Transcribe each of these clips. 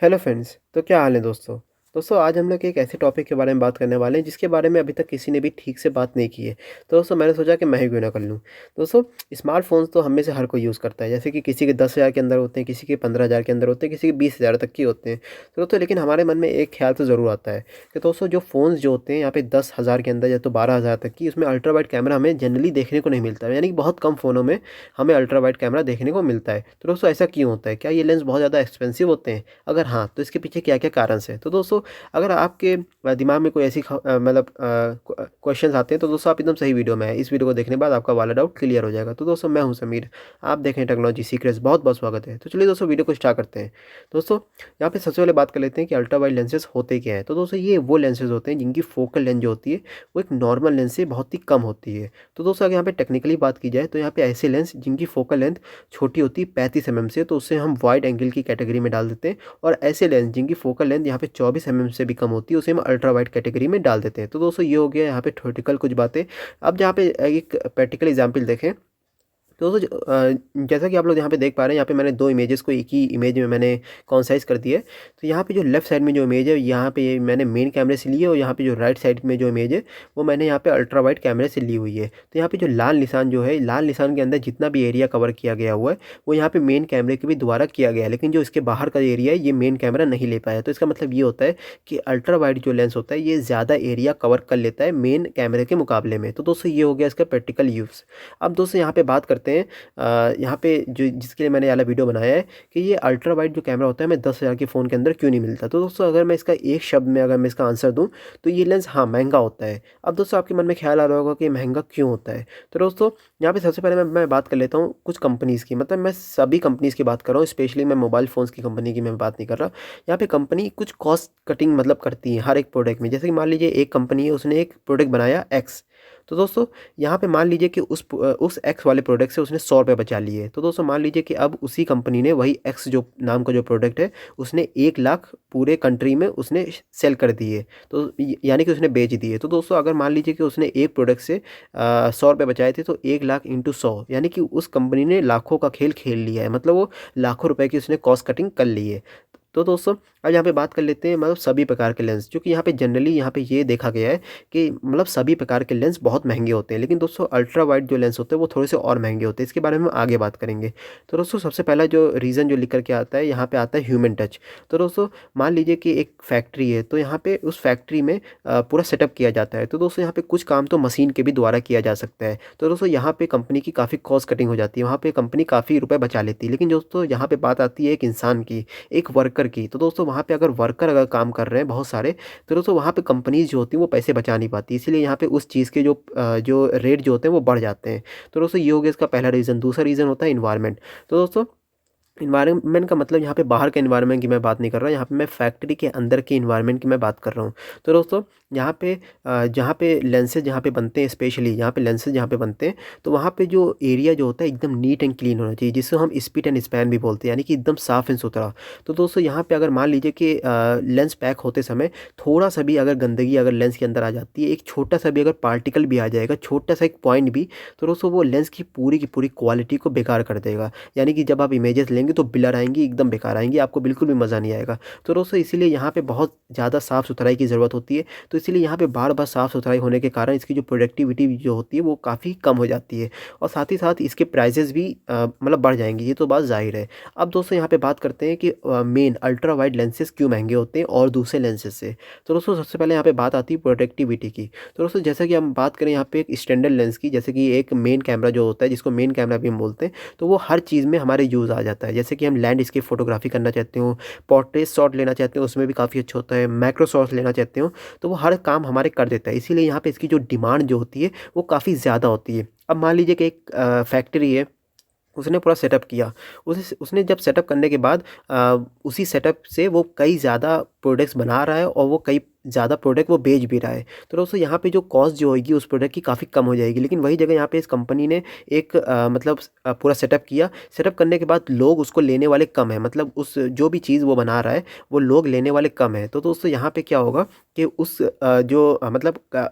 Hello friends. तो क्या हाल है दोस्तों। आज हम लोग एक ऐसे टॉपिक के बारे में बात करने वाले हैं जिसके बारे में अभी तक किसी ने भी ठीक से बात नहीं की है। तो दोस्तों मैंने सोचा कि मैं ही क्यों ना कर लूँ। दोस्तों स्मार्टफोन्स तो हम में से हर कोई यूज़ करता है, जैसे कि किसी के 10,000 के अंदर होते हैं, किसी के 15,000 के अंदर होते हैं, किसी के 20,000 तक के होते हैं। तो दोस्तों लेकिन हमारे मन में एक ख्याल तो ज़रूर आता है कि दोस्तों जो फ़ोन्स जो होते हैं यहाँ पे 10,000 के अंदर या तो 12,000 तक की, उसमें अल्ट्रा वाइड कैमरा हमें जनरली देखने को नहीं मिलता है, यानी कि बहुत कम फ़ोनों में हमें अल्ट्रा वाइड कैमरा देखने को मिलता है। तो दोस्तों ऐसा क्यों होता है? क्या ये लेंस बहुत ज़्यादा एक्सपेंसिव होते हैं? अगर हाँ, तो इसके पीछे क्या-क्या कारण हैं? तो दोस्तों अगर आपके दिमाग में कोई ऐसी मतलब क्वेश्चंस आते हैं तो दोस्तों आप एकदम सही वीडियो में हैं। इस वीडियो को देखने के बाद आपका वाला डाउट क्लियर हो जाएगा। तो दोस्तों मैं हूं समीर, आप देख रहे हैं टेक्नोलॉजी सीक्रेट्स। बहुत-बहुत स्वागत है। तो चलिए दोस्तों वीडियो को स्टार्ट करते हैं। दोस्तों यहाँ पे सबसे पहले बात कर लेते हैं कि अल्ट्रा वाइड लेंसेज होते क्या हैं। तो दोस्तों ये वो लेंसेज होते हैं जिनकी फोकल लेंथ जो होती है वो एक नॉर्मल लेंस से बहुत ही कम होती है। तो दोस्तों अगर यहाँ पे टेक्निकली बात की जाए तो यहाँ पे ऐसे लेंस जिनकी फोकल लेंथ छोटी होती है 35 mm से, तो उससे हम वाइड एंगल की कैटेगरी में डाल देते हैं। और ऐसे लेंस जिनकी फोकल लेंथ यहाँ पे 24 mm से भी कम होती है उसे हम अल्ट्रा वाइड कैटेगरी में डाल देते हैं। तो दोस्तों ये हो गया यहाँ पे थ्योरेटिकल कुछ बातें। अब जहाँ पे एक प्रैक्टिकल एग्जांपल देखें तो दोस्तों जैसा कि आप लोग यहाँ पे देख पा रहे हैं, यहाँ पे मैंने दो इमेजेस को एक ही इमेज में मैंने कॉन्साइज़ कर दिया है। तो यहाँ पे जो लेफ्ट साइड में जो इमेज है यहाँ पे मैंने मेन कैमरे से ली है, और यहाँ पे जो राइट साइड में जो इमेज है वो मैंने यहाँ पे अल्ट्रा वाइड कैमरे से ली हुई है। तो यहाँ पे जो लाल निशान जो है, लाल निशान के अंदर जितना भी एरिया कवर किया गया हुआ है वो यहाँ पे मेन कैमरे के भी द्वारा किया गया है, लेकिन जो इसके बाहर का एरिया है ये मेन कैमरा नहीं ले पाया। तो इसका मतलब ये होता है कि अल्ट्रा वाइड जो लेंस होता है ये ज़्यादा एरिया कवर कर लेता है मेन कैमरे के मुकाबले में। तो दोस्तों ये हो गया इसका प्रैक्टिकल यूज़। अब दोस्तों यहाँ पे बात करते हैं यहाँ पे जो जिसके लिए मैंने ये वाला वीडियो बनाया है कि ये अल्ट्रा वाइड जो कैमरा होता है हमें 10,000 के फ़ोन के अंदर क्यों नहीं मिलता। तो दोस्तों अगर मैं इसका एक शब्द में अगर मैं इसका आंसर दूँ तो ये लेंस हाँ महंगा होता है। अब दोस्तों आपके मन में ख्याल आ रहा होगा कि महंगा क्यों होता है। तो दोस्तों यहाँ पे सबसे पहले मैं बात कर लेता हूँ कुछ कंपनीज़ की, मतलब मैं सभी कंपनीज़ की बात कर रहा हूँ, स्पेशली मैं मोबाइल फ़ोन्स की कंपनी की मैं बात नहीं कर रहा। यहाँ पे कंपनी कुछ कॉस्ट कटिंग मतलब करती है हर एक प्रोडक्ट में। जैसे कि मान लीजिए एक कंपनी है, उसने एक प्रोडक्ट बनाया एक्स। तो दोस्तों यहाँ पे मान लीजिए कि उस एक्स वाले प्रोडक्ट से उसने 100 रुपये बचा लिए। तो दोस्तों मान लीजिए कि अब उसी कंपनी ने वही एक्स जो नाम का जो प्रोडक्ट है उसने 1 लाख पूरे कंट्री में उसने सेल कर दिए, तो यानी कि उसने बेच दिए। तो दोस्तों अगर मान लीजिए कि उसने एक प्रोडक्ट से 100 रुपये बचाए थे, तो 1 लाख इंटू 100 यानी कि उस कंपनी ने लाखों का खेल खेल लिया है, मतलब वो लाखों रुपए की उसने कॉस्ट कटिंग कर ली है। तो दोस्तों अब यहाँ पे बात कर लेते हैं मतलब सभी प्रकार के लेंस, क्योंकि यहाँ पे जनरली यहाँ पे ये देखा गया है कि मतलब सभी प्रकार के लेंस बहुत महंगे होते हैं, लेकिन दोस्तों अल्ट्रा वाइड जो लेंस होते हैं वो थोड़े से और महंगे होते हैं। इसके बारे में हम आगे बात करेंगे। तो दोस्तों सबसे पहला जो रीज़न जो लिख करके आता है यहाँ पे आता है ह्यूमन टच। तो दोस्तों मान लीजिए कि एक फैक्ट्री है, तो यहाँ पे उस फैक्ट्री में पूरा सेटअप किया जाता है। तो दोस्तों यहाँ पे कुछ काम तो मशीन के भी द्वारा किया जा सकता है। तो दोस्तों यहाँ पे कंपनी की काफ़ी कॉस्ट कटिंग हो जाती है, वहाँ पे कंपनी काफ़ी रुपए बचा लेती है। लेकिन दोस्तों यहाँ पे बात आती है एक इंसान की, एक वर्कर की। तो दोस्तों वहाँ पे अगर वर्कर अगर काम कर रहे हैं बहुत सारे, तो दोस्तों वहाँ पे कंपनीज़ जो होती हैं वो पैसे बचा नहीं पाती, इसीलिए यहाँ पे उस चीज़ के जो रेट जो होते हैं वो बढ़ जाते हैं। तो दोस्तों ये हो गया इसका पहला रीज़न। दूसरा रीज़न होता है एनवायरनमेंट। तो दोस्तों इन्वायरमेंट का मतलब यहाँ पे बाहर के इन्वायरमेंट की मैं बात नहीं कर रहा, यहाँ पे मैं फैक्ट्री के अंदर के इन्वायरमेंट की मैं बात कर रहा हूँ। तो दोस्तों यहाँ पे जहाँ पे लेंसेज जहाँ पे बनते हैं, स्पेशली यहाँ पे लेंसेज जहाँ पे बनते हैं, तो वहाँ पे जो एरिया जो होता है एकदम नीट एंड क्लीन होना चाहिए, जिसको हम स्पीड एंड स्पैन भी बोलते हैं, यानी कि एकदम साफ़ एंड सुथरा। तो दोस्तों यहाँ पे अगर मान लीजिए कि लेंस पैक होते समय थोड़ा सा भी अगर गंदगी अगर लेंस के अंदर आ जाती है, एक छोटा सा भी अगर पार्टिकल भी आ जाएगा, छोटा सा एक पॉइंट भी, तो दोस्तों वो लेंस की पूरी क्वालिटी को बेकार कर देगा। यानी कि जब आप इमेजेस लेंगे तो ब्लर आएँगी, एकदम बेकार आएँगी, आपको बिल्कुल भी मज़ा नहीं आएगा। तो दोस्तों इसीलिए यहाँ पे बहुत ज़्यादा साफ़-सुथराई की ज़रूरत होती है। तो इसीलिए यहाँ पे बार-बार साफ़-सुथराई होने के कारण इसकी जो प्रोडक्टिविटी जो होती है वो काफ़ी कम हो जाती है, और साथ ही साथ इसके प्राइसेज़ भी मतलब बढ़ जाएँगे, ये तो बात ज़ाहिर है। अब दोस्तों यहाँ पे बात करते हैं कि मेन अल्ट्रा वाइड लेंसेज़ क्यों महँगे होते हैं और दूसरे लेंसेज़ से। तो दोस्तों सबसे पहले यहाँ पे बात आती है प्रोडक्टिविटी की। तो दोस्तों जैसा कि हम बात करें यहाँ पे एक स्टैंडर्ड लेंस की, जैसे कि एक मेन कैमरा जो होता है जिसको मेन कैमरा भी हम बोलते हैं, तो वो हर चीज़ में हमारे यूज़ आ जाता है। जैसे कि हम लैंडस्केप फ़ोटोग्राफ़ी करना चाहते हो, पोर्ट्रेट शॉट लेना चाहते हो, उसमें भी काफ़ी अच्छा होता है, मैक्रो शॉट्स लेना चाहते हो, तो वो हर काम हमारे कर देता है। इसीलिए यहाँ पे इसकी जो डिमांड जो होती है वो काफ़ी ज़्यादा होती है। अब मान लीजिए कि एक फैक्ट्री है, उसने पूरा सेटअप किया। उसने जब सेटअप करने के बाद उसी सेटअप से वो कई ज़्यादा प्रोडक्ट्स बना रहा है और वो कई ज़्यादा प्रोडक्ट वो बेच भी रहा है। तो दोस्तों यहाँ पे जो कॉस्ट जो होगी उस प्रोडक्ट की काफ़ी कम हो जाएगी। लेकिन वही जगह यहाँ पे इस कंपनी ने एक मतलब पूरा सेटअप किया। सेटअप करने के बाद लोग उसको लेने वाले कम हैं, मतलब उस जो भी चीज़ वो बना रहा है वो लोग लेने वाले कम हैं। तो दोस्तों यहाँ पे क्या होगा कि उस जो मतलब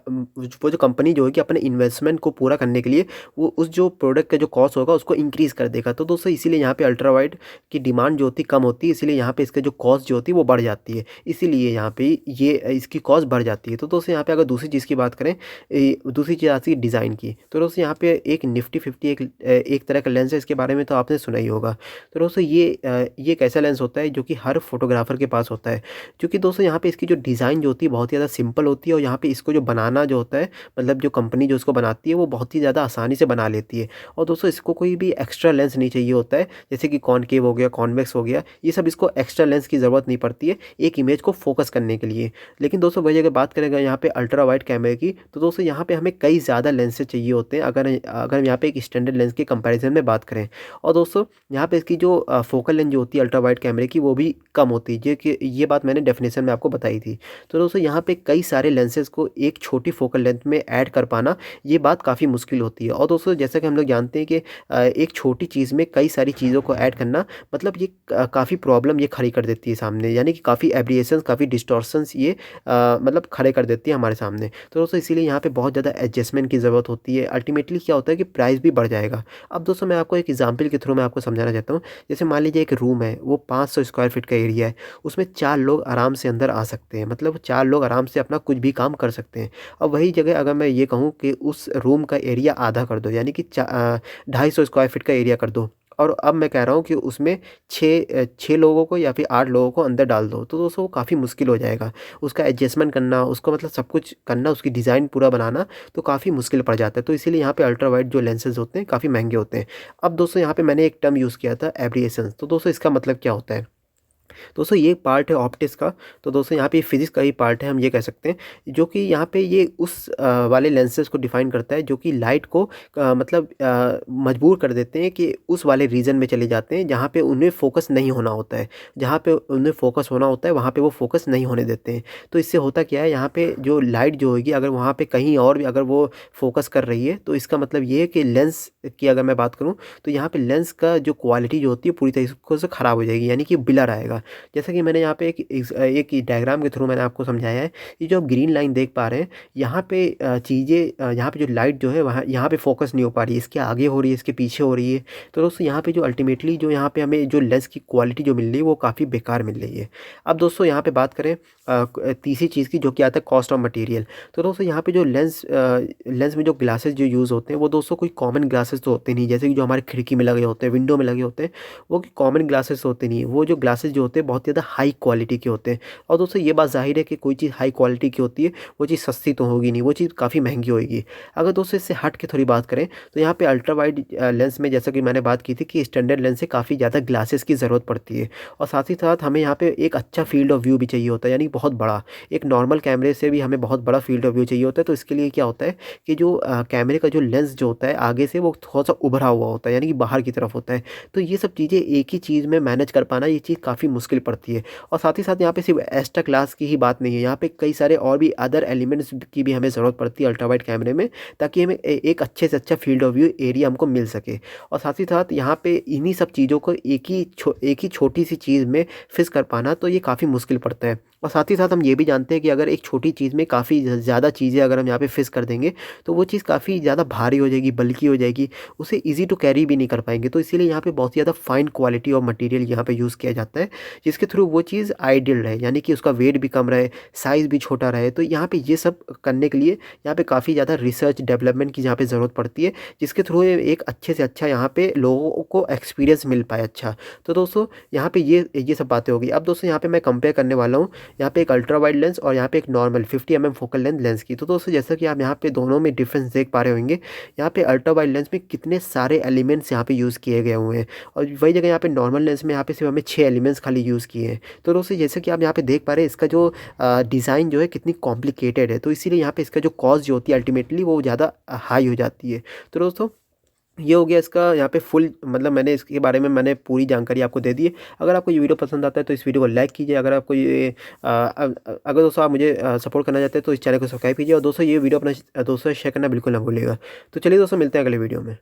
वो जो कंपनी जो है कि अपने इन्वेस्टमेंट को पूरा करने के लिए वो उस जो प्रोडक्ट का जो कॉस्ट होगा उसको इंक्रीज़ कर देगा। तो दोस्तों इसीलिए यहाँ पे अल्ट्रा वाइड की डिमांड जो होती है कम होती है, इसीलिए यहाँ पे इसका जो कॉस्ट जो होती है वो बढ़ जाती है। इसीलिए यहाँ पे ये इसकी कॉस्ट बढ़ जाती है। तो दोस्तों यहाँ पे अगर दूसरी चीज़ की बात करें, दूसरी चीज़ आती है डिज़ाइन की। तो दोस्तों यहाँ पे एक निफ्टी 50 एक तरह का लेंस है, इसके बारे में तो आपने सुना ही होगा। तो दोस्तों ये एक ऐसा लेंस होता है जो कि हर फोटोग्राफर के पास होता है। क्योंकि दोस्तों यहाँ पे इसकी जो डिज़ाइन जो होती है बहुत ही ज़्यादा सिंपल होती है और यहाँ पे इसको जो बनाना जो होता है, मतलब जो कंपनी जो इसको बनाती है वो बहुत ही ज़्यादा आसानी से बना लेती है। और दोस्तों इसको कोई भी एक्स्ट्रा लेंस नहीं चाहिए होता है, जैसे कि कॉनकेव हो गया, कॉन्वेक्स हो गया, ये सब इसको एक्स्ट्रा लेंस की ज़रूरत नहीं पड़ती है एक इमेज को फोकस करने के लिए। लेकिन दोस्तों वही अगर बात करेंगे यहाँ पे अल्ट्रा वाइड कैमरे की, तो दोस्तों यहाँ पे हमें कई ज़्यादा लेंसेज चाहिए होते हैं अगर अगर हम यहाँ पे एक स्टैंडर्ड लेंस के कंपैरिजन में बात करें। और दोस्तों यहाँ पे इसकी जो फोकल लेंथ जो होती है अल्ट्रा वाइड कैमरे की वो भी कम होती है, जो कि ये बात मैंने डेफिनेशन में आपको बताई थी। तो दोस्तों यहाँ पे कई सारे लेंसेज को एक छोटी फोकल लेंथ में ऐड कर पाना ये बात काफ़ी मुश्किल होती है। और दोस्तों जैसा कि हम लोग जानते हैं कि एक छोटी चीज़ में कई सारी चीज़ों को ऐड करना मतलब ये काफ़ी प्रॉब्लम ये खड़ी कर देती है सामने, यानी कि काफ़ी एब्रिएशंस, काफ़ी डिस्टॉर्शंस ये मतलब खड़े कर देती है हमारे सामने। तो दोस्तों इसीलिए यहाँ पे बहुत ज़्यादा एडजस्टमेंट की ज़रूरत होती है। अल्टीमेटली क्या होता है कि प्राइस भी बढ़ जाएगा। अब दोस्तों मैं आपको एक एग्जांपल के थ्रू मैं आपको समझाना चाहता हूँ। जैसे मान लीजिए एक रूम है, वो 500 स्क्वायर फीट का एरिया है, उसमें 4 लोग आराम से अंदर आ सकते हैं, मतलब 4 लोग आराम से अपना कुछ भी काम कर सकते हैं। अब वही जगह अगर मैं ये कहूँ कि उस रूम का एरिया आधा कर दो, यानी कि 250 स्क्वायर फीट का एरिया कर दो, और अब मैं कह रहा हूँ कि उसमें 6 लोगों को या फिर 8 लोगों को अंदर डाल दो, तो दोस्तों वो काफ़ी मुश्किल हो जाएगा। उसका एडजस्टमेंट करना, उसको मतलब सब कुछ करना, उसकी डिज़ाइन पूरा बनाना तो काफ़ी मुश्किल पड़ जाता है। तो इसीलिए यहाँ पे अल्ट्रा वाइड जो लेंसेज़ होते हैं काफ़ी महँगे होते हैं। अब दोस्तों यहाँ पे मैंने एक टर्म यूज़ किया था एब्रिएशंस, तो दोस्तों इसका मतलब क्या होता है? दोस्तों ये पार्ट है ऑप्टिक्स का। तो दोस्तों यहाँ पे फिज़िक्स का ही पार्ट है, हम ये कह सकते हैं, जो कि यहाँ पे ये उस वाले लेंसेज़ को डिफ़ाइन करता है जो कि लाइट को मतलब मजबूर कर देते हैं कि उस वाले रीजन में चले जाते हैं जहाँ पे उन्हें फ़ोकस नहीं होना होता है। जहाँ पे उन्हें फ़ोकस होना होता है वहाँ पे वो फ़ोकस नहीं होने देते हैं। तो इससे होता क्या है, यहाँ पे जो लाइट जो होगी अगर वहाँ पे कहीं और भी अगर वो फ़ोकस कर रही है, तो इसका मतलब ये है कि लेंस की अगर मैं बात करूँ, तो यहाँ पे लेंस का जो क्वालिटी जो होती है पूरी तरीके से ख़राब हो जाएगी, यानी कि ब्लर आएगा। जैसा कि मैंने यहाँ पे एक डायग्राम के थ्रू मैंने आपको समझाया है। ये जो आप ग्रीन लाइन देख पा रहे हैं, यहाँ पे चीज़ें यहाँ पे जो लाइट जो है वहाँ यहाँ पे फोकस नहीं हो पा रही है, इसके आगे हो रही है, इसके पीछे हो रही है। तो दोस्तों यहाँ पे जो अल्टीमेटली जो यहाँ पे हमें जो लेंस की क्वालिटी जो मिल रही है वो काफ़ी बेकार मिल रही है। अब दोस्तों यहाँ पे बात करें तीसरी चीज़ की, जो कि आता है कॉस्ट ऑफ मटेरियल। तो दोस्तों यहाँ पे जो लेंस में जो ग्लासेस जो यूज़ होते हैं वो दोस्तों कोई कॉमन ग्लासेस तो होते नहीं, जैसे कि जो हमारे खिड़की में लगे होते हैं, विंडो में लगे होते हैं, वो कॉमन ग्लासेस होते नहीं है। वो जो ग्लासेस जो होते हैं बहुत ज़्यादा हाई क्वालिटी के होते हैं। और दोस्तों ये बात ज़ाहिर है कि कोई चीज़ हाई क्वालिटी की होती है वो चीज़ सस्ती तो होगी नहीं, वो चीज़ काफ़ी महंगी होगी। अगर दोस्तों इससे हट के थोड़ी बात करें, तो यहाँ पे अल्ट्रा वाइड लेंस में जैसा कि मैंने बात की थी कि स्टैंडर्ड लेंस से काफ़ी ज़्यादा ग्लासेस की ज़रूरत पड़ती है। और साथ ही साथ हमें यहाँ पे एक अच्छा फील्ड ऑफ व्यू भी चाहिए होता है, यानी बहुत बड़ा। एक नॉर्मल कैमरे से भी हमें बहुत बड़ा फील्ड ऑफ व्यू चाहिए होता है। तो इसके लिए क्या होता है कि जो कैमरे का जो लेंस जो होता है आगे से वो थोड़ा-सा उभरा हुआ होता है, यानी कि बाहर की तरफ होता है। तो ये सब चीज़ें एक ही चीज़ में मैनेज कर पाना, ये चीज़ काफ़ी मुश्किल पड़ती है। और साथ ही साथ यहाँ पे सिर्फ एक्स्ट्रा ग्लास की ही बात नहीं है, यहाँ पे कई सारे और भी अदर एलिमेंट्स की भी हमें ज़रूरत पड़ती है अल्ट्रा वाइड कैमरे में, ताकि हमें एक अच्छे से अच्छा फील्ड ऑफ व्यू एरिया हमको मिल सके। और साथ ही साथ यहाँ पे इन्हीं सब चीज़ों को एक ही छोटी-सी चीज़ में फिक्स कर पाना, तो ये काफ़ी मुश्किल पड़ता है। और साथ ही साथ हम ये भी जानते हैं कि अगर एक छोटी चीज़ में काफ़ी ज़्यादा चीज़ें अगर हम यहाँ पे फिक्स कर देंगे, तो वो चीज़ काफ़ी ज़्यादा भारी हो जाएगी, बल्की हो जाएगी, उसे ईज़ी टू कैरी भी नहीं कर पाएँगे। तो इसीलिए यहाँ पे बहुत ज़्यादा फाइन क्वालिटी ऑफ मटेरियल यहाँ पे यूज़ किया जाता है, जिसके थ्रू वो चीज़ आइडियल रहे, यानी कि उसका वेट भी कम रहे, साइज़ भी छोटा रहे। तो यहाँ पे ये सब करने के लिए यहाँ पे काफ़ी ज़्यादा रिसर्च डेवलपमेंट की यहाँ पे ज़रूरत पड़ती है, जिसके थ्रू एक अच्छे से अच्छा यहाँ पे लोगों को एक्सपीरियंस मिल पाए अच्छा। तो दोस्तों यहाँ पे ये सब बातें हो गई। अब दोस्तों यहाँ पे मैं कंपेयर करने वाला हूँ यहाँ पे एक अल्ट्रा वाइड लेंस और यहाँ पे एक normal 50 mm focal length lens की। तो दोस्तों जैसा कि आप यहाँ पे दोनों में डिफरेंस देख पा रहे होंगे, यहाँ पे अल्ट्रा वाइड लेंस में कितने सारे एलिमेंट्स यहाँ पे यूज़ किए गए हुए हैं, और वही जगह यहाँ पे नॉर्मल लेंस में यहाँ पे सिर्फ हमें 6 एलिमेंट्स खाली यूज़ किए हैं। तो दोस्तों जैसे कि आप यहाँ पे देख पा रहे हैं, इसका जो डिज़ाइन जो है कितनी कॉम्प्लिकेटेड है, तो इसीलिए यहाँ पे इसका जो कॉस्ट जो होती है अल्टीमेटली वो ज़्यादा हाई हो जाती है। तो दोस्तों ये हो गया इसका यहाँ पे फुल, मतलब मैंने इसके बारे में मैंने पूरी जानकारी आपको दे दी है। अगर आपको ये वीडियो पसंद आता है तो इस वीडियो को लाइक कीजिए। अगर आपको ये अगर दोस्तों आप मुझे सपोर्ट करना चाहते हैं तो इस चैनल को सब्सक्राइब कीजिए, और दोस्तों ये वीडियो अपने दोस्तों से शेयर करना बिल्कुल ना भूलिएगा। तो चलिए दोस्तों, मिलते हैं अगले वीडियो में।